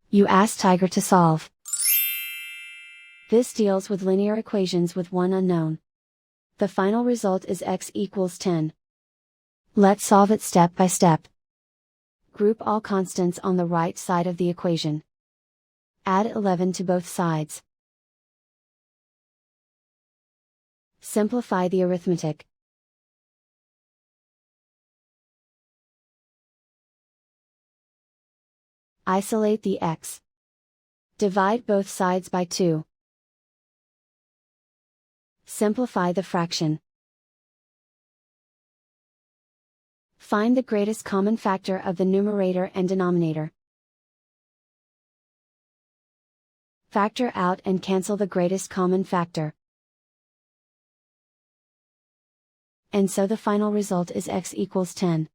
You ask Tiger to solve. This deals with linear equations with one unknown. The final result is x equals 10. Let's solve it step by step. Group all constants on the right side of the equation. Add 11 to both sides. Simplify the arithmetic. Isolate the x. Divide both sides by 2. Simplify the fraction. Find the greatest common factor of the numerator and denominator. Factor out and cancel the greatest common factor. And so the final result is x equals 10.